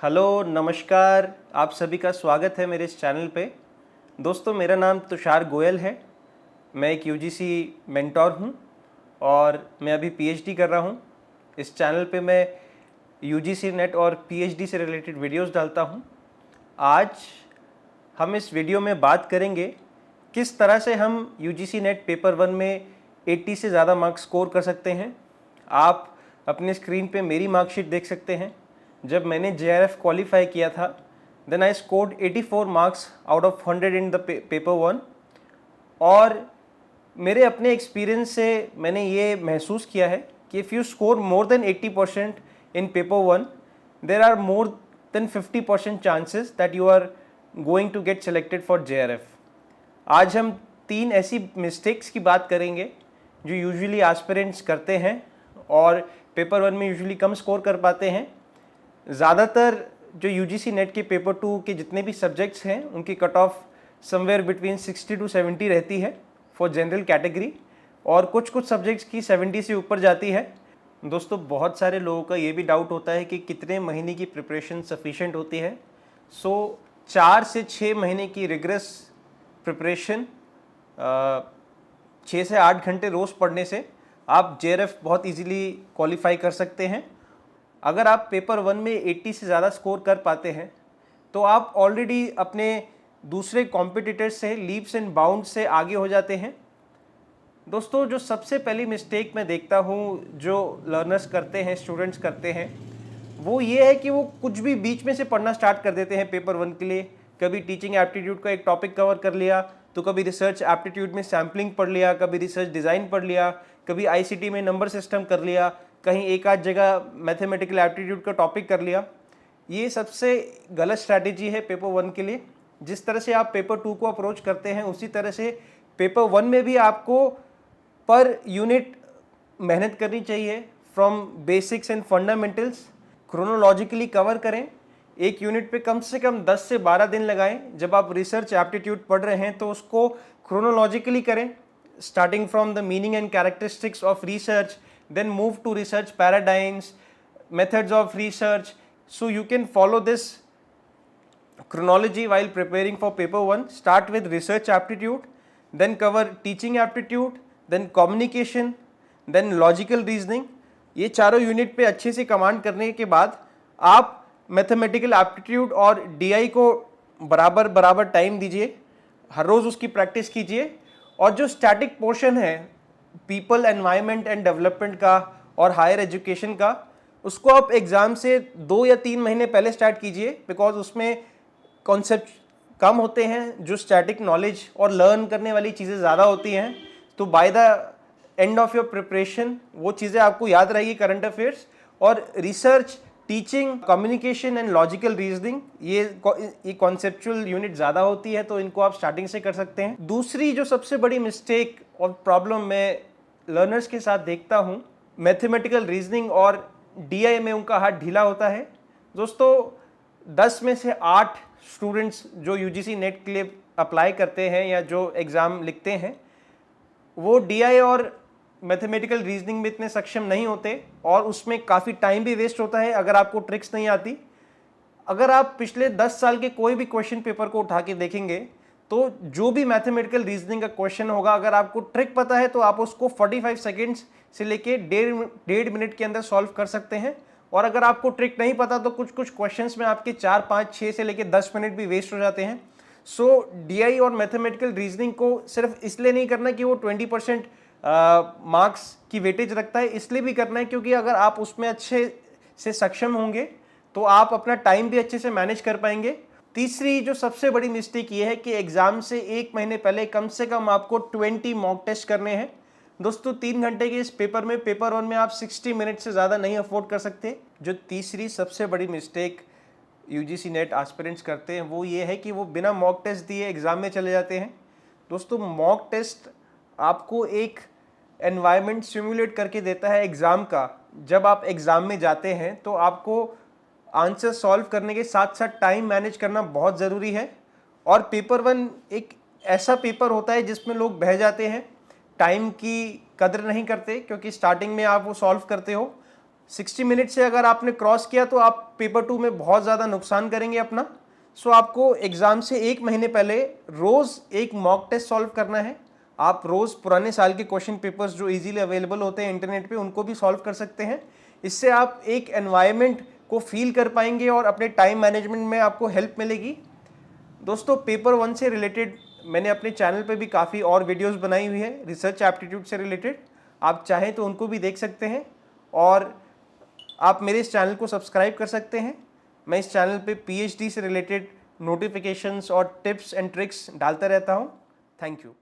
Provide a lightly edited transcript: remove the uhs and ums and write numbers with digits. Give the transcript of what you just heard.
Hello, नमस्कार। आप सभी का स्वागत है मेरे इस चैनल पे। दोस्तों, मेरा नाम तुषार गोयल है। मैं एक यूजीसी मेंटोर हूँ और मैं अभी पीएचडी कर रहा हूँ। इस चैनल पे मैं यूजीसी नेट और पीएचडी से रिलेटेड वीडियोस डालता हूँ। आज हम इस वीडियो में बात करेंगे किस तरह से हम यूजीसी नेट पेपर 1 में 80 से ज़्यादा मार्क्स स्कोर कर सकते हैं। आप अपने स्क्रीन पे मेरी मार्कशीट देख सकते हैं। जब मैंने जेआरएफ क्वालिफाई किया था, then I scored 84 marks out of 100 in the paper 1। और मेरे अपने एक्सपीरियंस से मैंने ये महसूस किया है कि if you score more than 80% in paper 1, there are more than 50% chances that you are going to get selected for JRF. आज हम 3 ऐसी मिस्टेक्स की बात करेंगे जो यूजुअली एस्पिरेंट्स करते हैं और पेपर 1 में यूजुअली कम स्कोर कर पाते हैं। ज़्यादातर जो यूजीसी नेट के पेपर 2 के जितने भी सब्जेक्ट्स हैं उनकी cut off somewhere between 60 to 70 रहती है फॉर जनरल कैटेगरी, और कुछ सब्जेक्ट्स की 70 से ऊपर जाती है। दोस्तों, बहुत सारे लोगों का ये भी डाउट होता है कि कितने महीने की प्रिपरेशन सफिशेंट होती है। 4 से 6 महीने की रिग्रेस प्रिपरेशन 6 से 8 घंटे रोज़ पढ़ने से आप जेआरएफ बहुत इजीली क्वालिफाई कर सकते हैं। अगर आप पेपर 1 में 80 से ज़्यादा स्कोर कर पाते हैं तो आप ऑलरेडी अपने दूसरे कॉम्पिटिटर्स से लीप्स एंड बाउंड से आगे हो जाते हैं। दोस्तों, जो सबसे पहली मिस्टेक मैं देखता हूँ जो लर्नर्स करते हैं, स्टूडेंट्स करते हैं, वो ये है कि वो कुछ भी बीच में से पढ़ना स्टार्ट कर देते हैं पेपर 1 के लिए। कभी टीचिंग एप्टीट्यूड का एक टॉपिक कवर कर लिया, तो कभी रिसर्च एप्टीट्यूड में सैम्पलिंग पढ़ लिया, कभी रिसर्च डिज़ाइन पढ़ लिया, कभी आईसीटी में नंबर सिस्टम कर लिया, कहीं एक आध जगह मैथमेटिकल एप्टीट्यूड का टॉपिक कर लिया। ये सबसे गलत स्ट्रैटेजी है पेपर 1 के लिए। जिस तरह से आप पेपर 2 को अप्रोच करते हैं उसी तरह से पेपर 1 में भी आपको पर यूनिट मेहनत करनी चाहिए। From basics and fundamentals chronologically cover करें। एक यूनिट पे कम से कम 10 से 12 दिन लगाएं। जब आप रिसर्च एप्टीट्यूड पढ़ रहे हैं तो उसको क्रोनोलॉजिकली करें, starting from the meaning and characteristics of research, then move to research paradigms, methods of research. So you can follow this chronology while preparing for paper 1. Start with research aptitude, then cover teaching aptitude, then communication, then logical reasoning. ये चारों unit पे अच्छे से command करने के बाद आप mathematical aptitude और डीआई को बराबर टाइम दीजिए, हर रोज़ उसकी प्रैक्टिस कीजिए। और जो स्टैटिक पोर्शन है पीपल, एनवायरनमेंट एंड डेवलपमेंट का और हायर एजुकेशन का, उसको आप एग्ज़ाम से 2 या 3 महीने पहले स्टार्ट कीजिए, बिकॉज उसमें कॉन्सेप्ट कम होते हैं, जो स्टैटिक नॉलेज और लर्न करने वाली चीज़ें ज़्यादा होती हैं। तो by the end of your preparation वो चीज़ें आपको याद रहेगी, करंट अफेयर्स और research, teaching, communication and logical reasoning, ये कॉन्सेप्चुअल यूनिट ज़्यादा होती है, तो इनको आप स्टार्टिंग से कर सकते हैं। दूसरी जो सबसे बड़ी मिस्टेक और प्रॉब्लम मैं लर्नर्स के साथ देखता हूँ, मैथमेटिकल रीजनिंग और डीआई में उनका हाथ ढीला होता है। दोस्तों, 10 में से 8 स्टूडेंट्स जो यूजीसी नेट के लिए अप्लाई करते हैं या जो एग्ज़ाम लिखते हैं, वो डीआई और मैथमेटिकल रीजनिंग में इतने सक्षम नहीं होते और उसमें काफ़ी टाइम भी वेस्ट होता है अगर आपको ट्रिक्स नहीं आती। अगर आप पिछले 10 साल के कोई भी क्वेश्चन पेपर को उठा के देखेंगे तो जो भी मैथमेटिकल रीजनिंग का क्वेश्चन होगा, अगर आपको ट्रिक पता है तो आप उसको 45 सेकेंड्स से लेके 1.5 मिनट के अंदर सॉल्व कर सकते हैं। और अगर आपको ट्रिक नहीं पता तो कुछ क्वेश्चंस में आपके 4, 5, 6 से लेके 10 मिनट भी वेस्ट हो जाते हैं। सो डीआई और मैथमेटिकल रीजनिंग को सिर्फ इसलिए नहीं करना कि वो 20% मार्क्स की वेटेज रखता है, इसलिए भी करना है क्योंकि अगर आप उसमें अच्छे से सक्षम होंगे तो आप अपना टाइम भी अच्छे से मैनेज कर पाएंगे। तीसरी जो सबसे बड़ी मिस्टेक ये है कि एग्जाम से 1 महीने पहले कम से कम आपको 20 मॉक टेस्ट करने हैं। दोस्तों, 3 घंटे के इस पेपर 1 में आप 60 मिनट से ज़्यादा नहीं अफोर्ड कर सकते। जो तीसरी सबसे बड़ी मिस्टेक यूजीसी नेट एस्पिरेंट्स करते हैं वो ये है कि वो बिना मॉक टेस्ट दिए एग्ज़ाम में चले जाते हैं। दोस्तों, मॉक टेस्ट आपको एक एनवायरनमेंट सिमुलेट करके देता है एग्ज़ाम का। जब आप एग्ज़ाम में जाते हैं तो आपको आंसर सॉल्व करने के साथ साथ टाइम मैनेज करना बहुत ज़रूरी है। और पेपर 1 एक ऐसा पेपर होता है जिसमें लोग बह जाते हैं, टाइम की कदर नहीं करते, क्योंकि स्टार्टिंग में आप वो सॉल्व करते हो, 60 मिनट से अगर आपने क्रॉस किया तो आप पेपर 2 में बहुत ज़्यादा नुकसान करेंगे अपना। सो आपको एग्ज़ाम से 1 महीने पहले रोज़ एक मॉक टेस्ट सॉल्व करना है। आप रोज़ पुराने साल के क्वेश्चन पेपर्स जो इजीली अवेलेबल होते हैं इंटरनेट पे उनको भी सॉल्व कर सकते हैं। इससे आप एक एनवायरनमेंट को फील कर पाएंगे और अपने टाइम मैनेजमेंट में आपको हेल्प मिलेगी। दोस्तों, पेपर 1 से रिलेटेड मैंने अपने चैनल पे भी काफ़ी और वीडियोस बनाई हुई है रिसर्च एप्टीट्यूड से रिलेटेड, आप चाहें तो उनको भी देख सकते हैं और आप मेरे इस चैनल को सब्सक्राइब कर सकते हैं। मैं इस चैनल पे पीएचडी से रिलेटेड नोटिफिकेशंस और टिप्स एंड ट्रिक्स डालता रहता हूँ। Thank you.